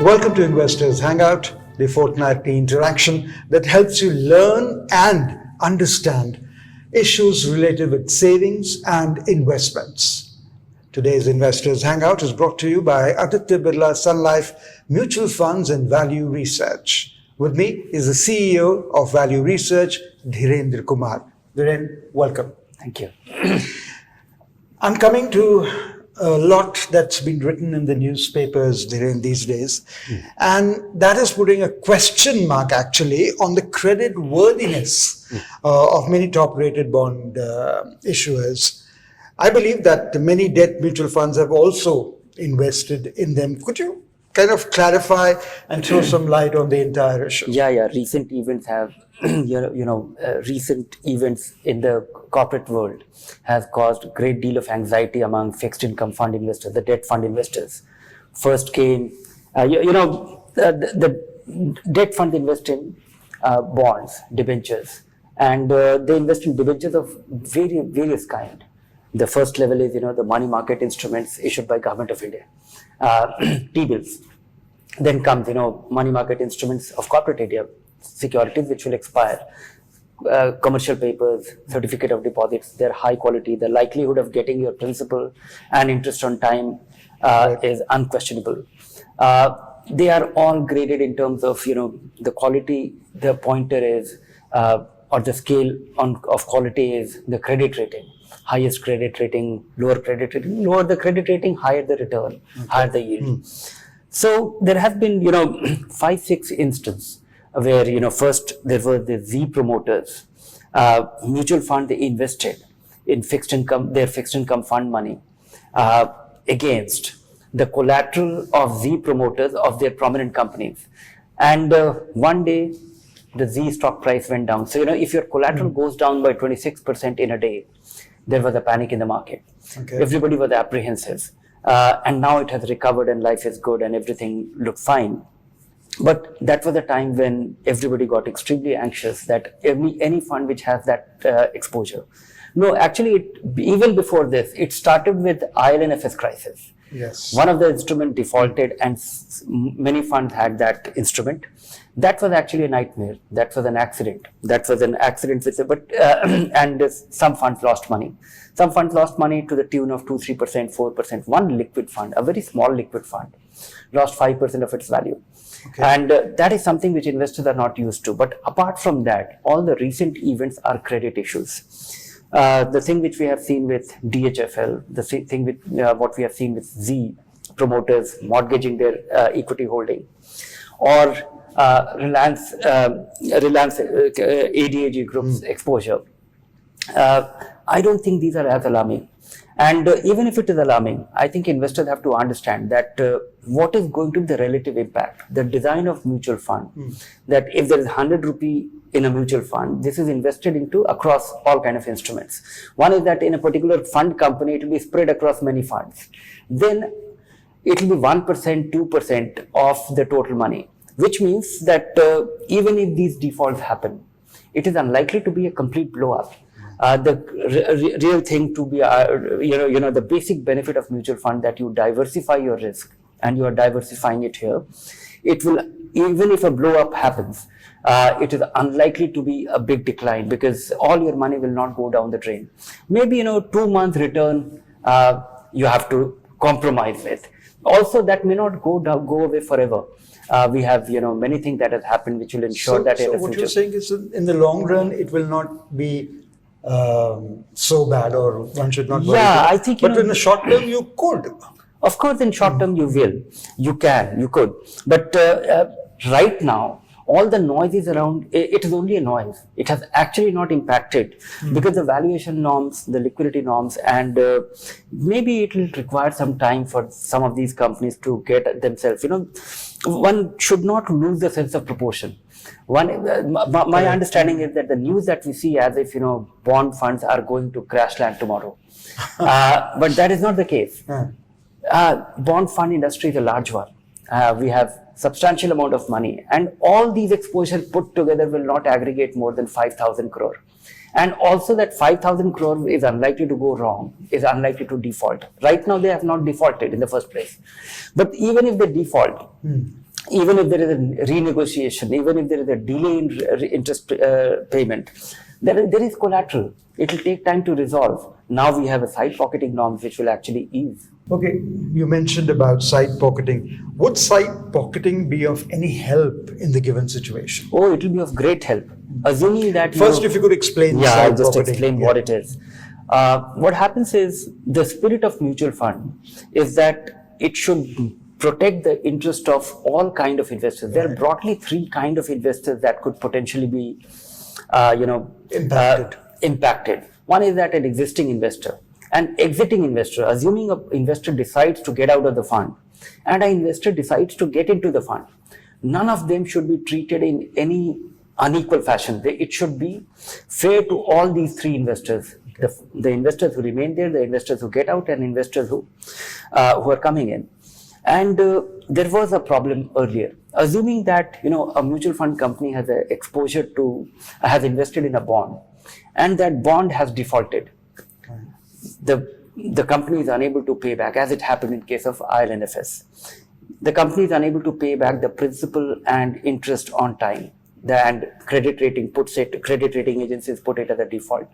Welcome to Investors Hangout, the fortnightly interaction that helps you learn and understand issues related with savings and investments. Today's Investors Hangout is brought to you by Aditya Birla Sun Life Mutual Funds and Value Research. With me is the CEO of Value Research, Dhirendra Kumar. Dhiren, welcome. Thank you. I'm coming to a lot that's been written in the newspapers during these days, and that is putting a question mark actually on the credit worthiness of many top-rated bond issuers. I believe that many debt mutual funds have also invested in them. Could you kind of clarify and throw some light on the entire issue? Yeah. Recent events have, recent events in the corporate world have caused a great deal of anxiety among fixed income fund investors, the debt fund investors. First came, the debt fund invest in bonds, debentures, and they invest in debentures of various kind. The first level is, the money market instruments issued by Government of India, T-bills. Then comes, money market instruments of corporate India, securities which will expire, commercial papers, certificate of deposits. They're high quality. The likelihood of getting your principal and interest on time is unquestionable. They are all graded in terms of, the quality. The pointer is, or the scale of quality is the credit rating. Highest credit rating, lower credit rating. Lower the credit rating, higher the return, higher the yield. So there have been, 5-6 instances where, first there were the Z promoters, mutual fund. They invested in their fixed income fund money against the collateral of Z promoters of their prominent companies. And one day the Z stock price went down. So, if your collateral goes down by 26% in a day, there was a panic in the market. Okay. Everybody was apprehensive. And now it has recovered and life is good and everything looked fine. But that was a time when everybody got extremely anxious that any fund which has that exposure. No, actually, even before this, it started with IL&FS crisis. Yes. One of the instruments defaulted and many funds had that instrument. That was actually a nightmare. That was an accident. And some funds lost money. Some funds lost money to the tune of 2-3%, 4%. One liquid fund, a very small liquid fund, lost 5% of its value. Okay. And that is something which investors are not used to. But apart from that, all the recent events are credit issues. The thing which we have seen with DHFL, the thing with what we have seen with Z promoters mortgaging their equity holding, or Reliance ADAG Group's exposure. I don't think these are as alarming. And even if it is alarming, I think investors have to understand that what is going to be the relative impact, the design of mutual fund, that if there is 100 rupee in a mutual fund, this is invested into across all kind of instruments. One is that in a particular fund company, it will be spread across many funds. Then it will be 1%, 2% of the total money, which means that even if these defaults happen, it is unlikely to be a complete blow up. The real thing to be, the basic benefit of mutual fund that you diversify your risk, and you are diversifying it here. It will, even if a blow up happens, it is unlikely to be a big decline because all your money will not go down the drain. Maybe 2-month return you have to compromise with. Also, that may not go away forever. We have many things that has happened which will ensure that in the future. What you're saying is in the long run it will not be so bad, or one should not worry. Yeah, I think. But in the short term, you could. Of course, in short term, you will. You can. You could. But right now, all the noise is around. It is only a noise. It has actually not impacted because the valuation norms, the liquidity norms, and maybe it will require some time for some of these companies to get themselves. One should not lose the sense of proportion. My understanding is that the news that we see as if bond funds are going to crash land tomorrow, but that is not the case. Bond fund industry is a large one. We have substantial amount of money, and all these exposures put together will not aggregate more than 5,000 crore. And also that 5,000 crore is unlikely to go wrong, is unlikely to default. Right now they have not defaulted in the first place. But even if they default, even if there is a renegotiation, even if there is a delay in interest payment, there is collateral. It will take time to resolve. Now we have a side pocketing norms which will actually ease. Okay, you mentioned about side pocketing. Would side pocketing be of any help in the given situation? Oh, it will be of great help. Assuming that First, if you could explain yeah, side I'll just pocketing. explain what it is. What happens is the spirit of mutual fund is that it should protect the interest of all kind of investors. There are broadly three kind of investors that could potentially be, impacted. One is that an existing investor, an exiting investor, assuming an investor decides to get out of the fund and an investor decides to get into the fund. None of them should be treated in any unequal fashion. It should be fair to all these three investors. The investors who remain there, the investors who get out, and investors who are coming in. And there was a problem earlier. Assuming that a mutual fund company has a exposure to, has invested in a bond, and that bond has defaulted. The company is unable to pay back, as it happened in case of ILNFS. The company is unable to pay back the principal and interest on time. And credit rating agencies put it as a default.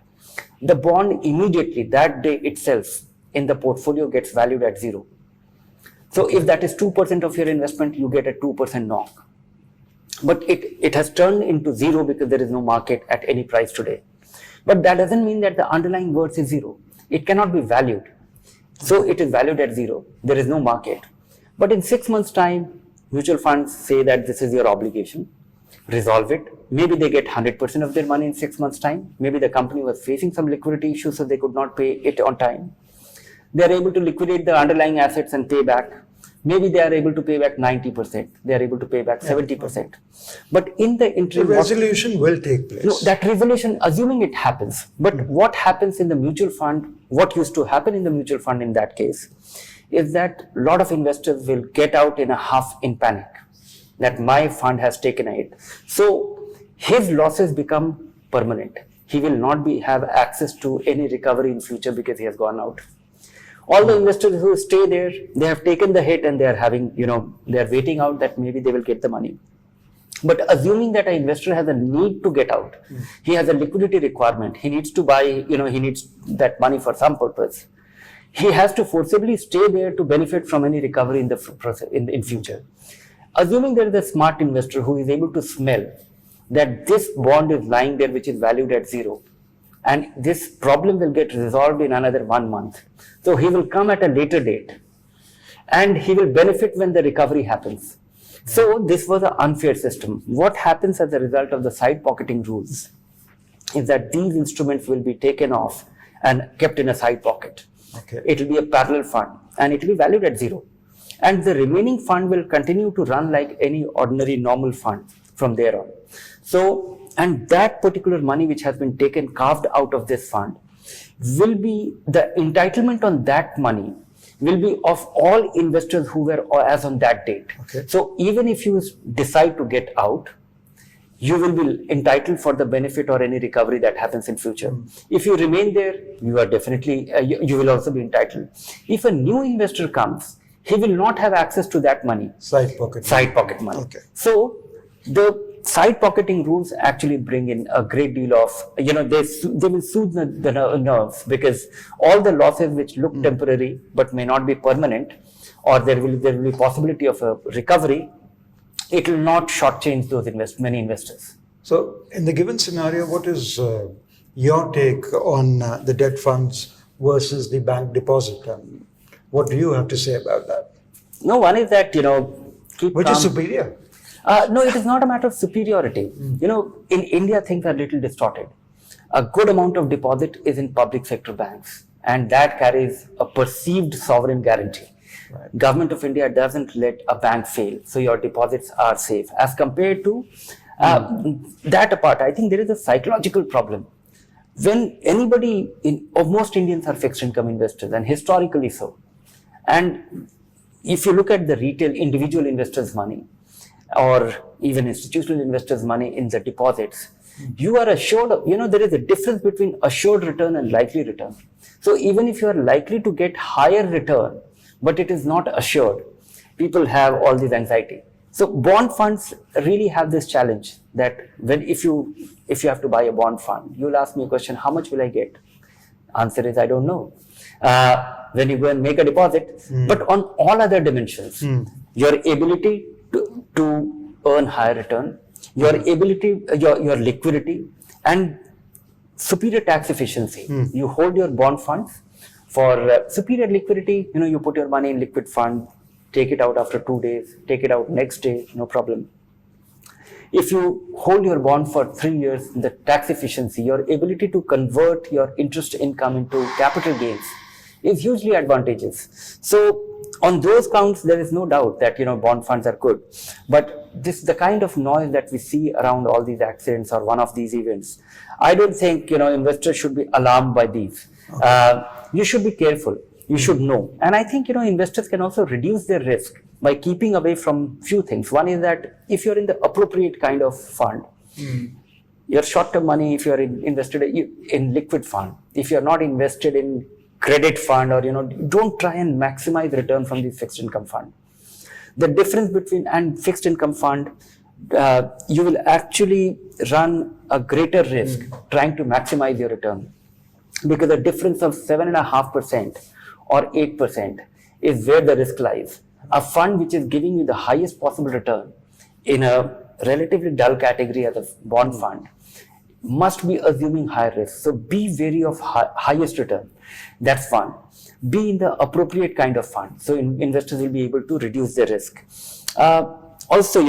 The bond immediately, that day itself, in the portfolio gets valued at zero. So if that is 2% of your investment, you get a 2% knock. But it has turned into zero because there is no market at any price today. But that doesn't mean that the underlying worth is zero. It cannot be valued. So it is valued at zero. There is no market. But in 6 months' time, mutual funds say that this is your obligation. Resolve it. Maybe they get 100% of their money in 6 months' time. Maybe the company was facing some liquidity issues, so they could not pay it on time. They are able to liquidate the underlying assets and pay back. Maybe they are able to pay back 90%. They are able to pay back 70%. But in the interim, the resolution will take place. No, that resolution, assuming it happens. But what happens in the mutual fund, what used to happen in the mutual fund in that case, is that a lot of investors will get out in a huff in panic that my fund has taken a hit. So his losses become permanent. He will not have access to any recovery in future because he has gone out. All the investors who stay there, they have taken the hit and they are having, they are waiting out that maybe they will get the money. But assuming that an investor has a need to get out, he has a liquidity requirement, he needs to buy, he needs that money for some purpose. He has to forcibly stay there to benefit from any recovery in the process in future. Assuming there is a smart investor who is able to smell that this bond is lying there which is valued at zero, and this problem will get resolved in another 1 month. So he will come at a later date and he will benefit when the recovery happens. So this was an unfair system. What happens as a result of the side pocketing rules is that these instruments will be taken off and kept in a side pocket. Okay. It will be a parallel fund and it will be valued at zero. And the remaining fund will continue to run like any ordinary normal fund from there on. So, and that particular money which has been taken, carved out of this fund, will be the entitlement on that money will be of all investors who were as on that date. Okay. So even if you decide to get out, you will be entitled for the benefit or any recovery that happens in future. If you remain there, you are definitely, you will also be entitled. If a new investor comes, he will not have access to that money. Side pocket money. Okay. So the side pocketing rules actually bring in a great deal of, they will soothe the nerves, because all the losses which look temporary but may not be permanent, or there will be possibility of a recovery, it will not shortchange those many investors. So in the given scenario, what is your take on the debt funds versus the bank deposit? What do you have to say about that? No, one is that, Which is superior? No, it is not a matter of superiority. In India, things are a little distorted. A good amount of deposit is in public sector banks, and that carries a perceived sovereign guarantee. Right. Government of India doesn't let a bank fail, so your deposits are safe. As compared to that apart, I think there is a psychological problem. When most Indians are fixed income investors, and historically so. And if you look at the retail individual investors' money, or even institutional investors' money in the deposits, you are assured of, there is a difference between assured return and likely return. So even if you are likely to get higher return, but it is not assured, people have all this anxiety. So bond funds really have this challenge that if you have to buy a bond fund, you'll ask me a question, how much will I get? Answer is, I don't know. When you go and make a deposit, but on all other dimensions, your ability to earn higher return, your ability, your liquidity, and superior tax efficiency. You hold your bond funds for superior liquidity. You put your money in liquid fund, take it out after 2 days, take it out next day, no problem. If you hold your bond for 3 years, the tax efficiency, your ability to convert your interest income into capital gains is hugely advantageous. So on those counts, there is no doubt that bond funds are good. But the kind of noise that we see around all these accidents or one of these events, I don't think investors should be alarmed by these. Okay. You should be careful. You should know. And I think investors can also reduce their risk by keeping away from few things. One is that if you're in the appropriate kind of fund, your short-term money, if you're invested in liquid fund, if you're not invested in credit fund, or don't try and maximize return from the fixed income fund. The difference between and fixed income fund, you will actually run a greater risk trying to maximize your return, because the difference of 7.5% or 8% is where the risk lies. A fund which is giving you the highest possible return in a relatively dull category as a bond fund must be assuming higher risk. So be wary of highest return. That's one. Be in the appropriate kind of fund. So investors will be able to reduce their risk. Also,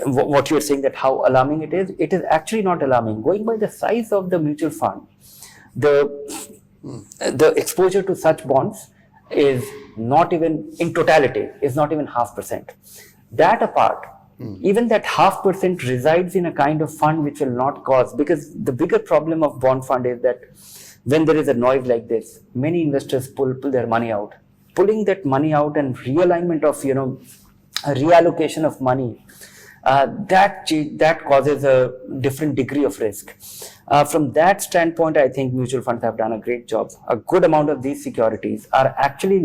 what you're saying, that how alarming it is actually not alarming. Going by the size of the mutual fund, the exposure to such bonds is not even, in totality, is not even 0.5%. That apart, even that 0.5% resides in a kind of fund which will not cause, because the bigger problem of bond fund is that when there is a noise like this, many investors pull their money out. Pulling that money out and realignment of, a reallocation of money, that causes a different degree of risk. From that standpoint, I think mutual funds have done a great job. A good amount of these securities are actually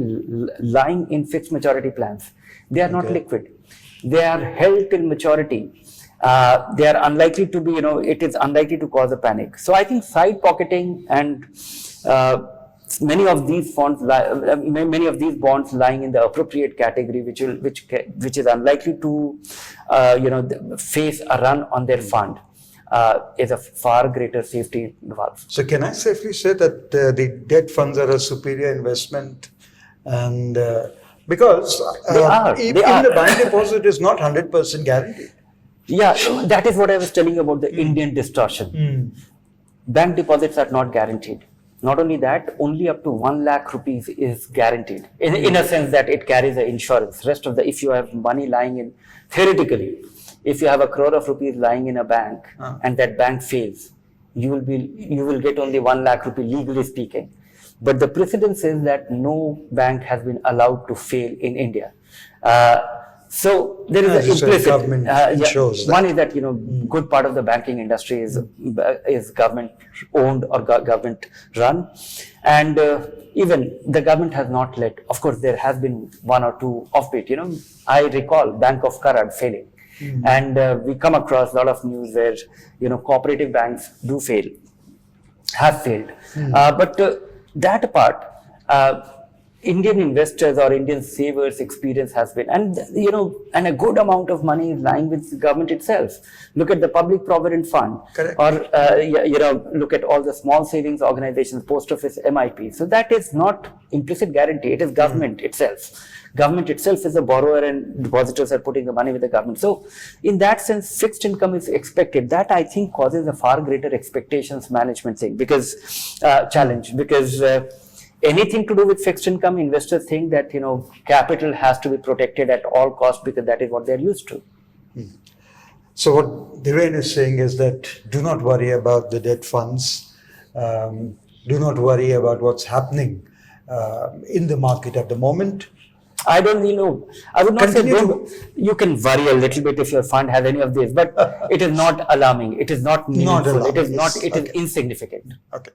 lying in fixed maturity plans. They are not liquid. They are held till maturity. They are unlikely to be, it is unlikely to cause a panic. So I think side pocketing and many of these bonds lying in the appropriate category, which is unlikely to, face a run on their fund, is a far greater safety involved. So can I safely say that the debt funds are a superior investment, and because the bank deposit is not 100% guaranteed. Yeah, that is what I was telling you about the Indian distortion. Bank deposits are not guaranteed. Not only that, only up to 1 lakh rupees is guaranteed, in a sense that it carries the insurance. Rest of if you have money lying in, theoretically, if you have 1 crore of rupees lying in a bank and that bank fails, you will get only 1 lakh rupee, legally speaking. But the precedent says that no bank has been allowed to fail in India. So there is an implicit government ensures that. One is that good part of the banking industry is government owned or government run, and even the government has not let. Of course, there has been 1 or 2 offbeat. I recall Bank of Karad failing, and we come across a lot of news where cooperative banks have failed. But that apart, Indian investors or Indian savers' experience has been, and a good amount of money is lying with the government itself. Look at the Public Provident Fund. Correct. Or look at all the small savings organizations, post office, MIP. So that is not implicit guarantee. It is government itself. Government itself is a borrower, and depositors are putting the money with the government. So in that sense, fixed income is expected. That I think causes a far greater expectations management thing, challenge, because anything to do with fixed income, investors think that capital has to be protected at all costs, because that is what they're used to. So what Dhiren is saying is that do not worry about the debt funds. Do not worry about what's happening in the market at the moment. I don't I would not say you can worry a little bit if your fund has any of this, but it is not alarming. It is not meaningful. It is insignificant. Okay.